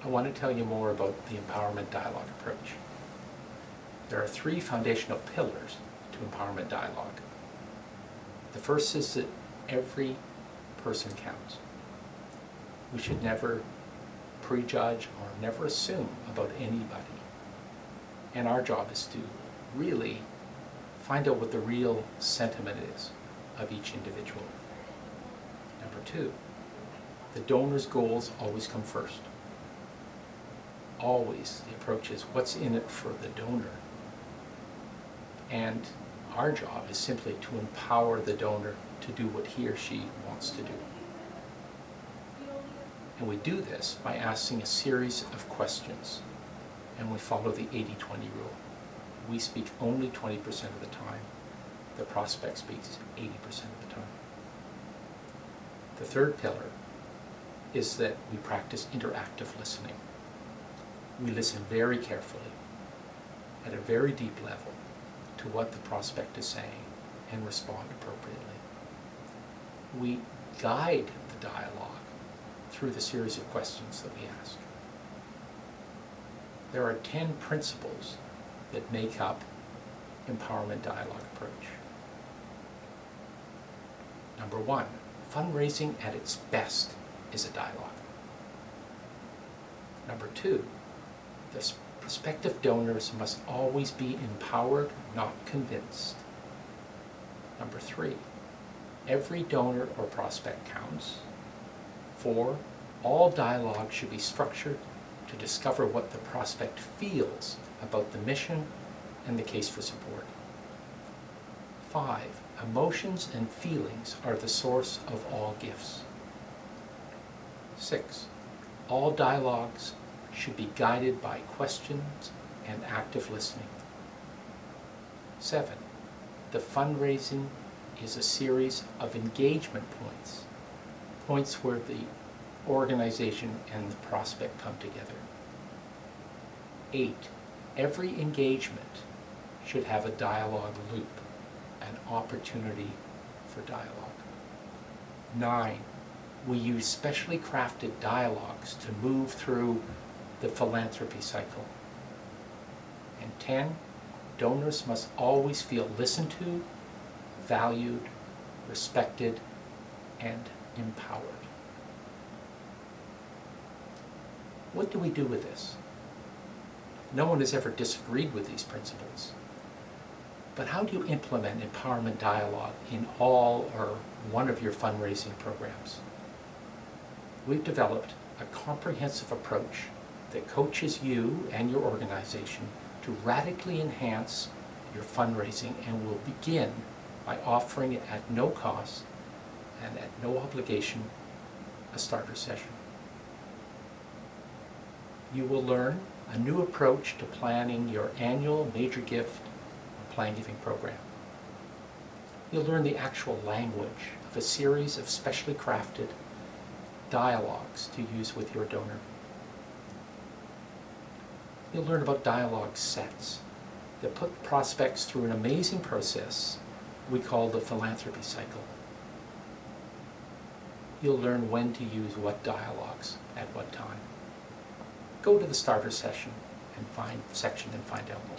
I want to tell you more about the empowerment dialogue approach. There are 3 foundational pillars to empowerment dialogue. The first is that every person counts. We should never prejudge or never assume about anybody. And our job is to really find out what the real sentiment is of each individual. Number 2, the donor's goals always come first. Always the approach is what's in it for the donor. And our job is simply to empower the donor to do what he or she wants to do. And we do this by asking a series of questions, and we follow the 80-20 rule. We speak only 20% of the time. The prospect speaks 80% of the time. The third pillar is that we practice interactive listening. We listen very carefully, at a very deep level, to what the prospect is saying and respond appropriately. We guide the dialogue through the series of questions that we ask. There are 10 principles that make up empowerment dialogue approach. Number 1, fundraising at its best is a dialogue. Number 2, the prospective donors must always be empowered, not convinced. Number 3, every donor or prospect counts. 4, all dialogue should be structured to discover what the prospect feels about the mission and the case for support. 5, emotions and feelings are the source of all gifts. 6, all dialogues should be guided by questions and active listening. 7, the fundraising is a series of engagement points, points where the organization and the prospect come together. 8, every engagement should have a dialogue loop, an opportunity for dialogue. 9, we use specially crafted dialogues to move through the philanthropy cycle. And 10, donors must always feel listened to, valued, respected, and empowered. What do we do with this? No one has ever disagreed with these principles. But how do you implement empowerment dialogue in all or one of your fundraising programs? We've developed a comprehensive approach that coaches you and your organization to radically enhance your fundraising, and will begin by offering it at no cost and at no obligation, a starter session. You will learn a new approach to planning your annual major gift or plan giving program. You'll learn the actual language of a series of specially crafted dialogues to use with your donor. You'll learn about dialogue sets that put prospects through an amazing process we call the philanthropy cycle. You'll learn when to use what dialogues at what time. Go to the starter section and find out more.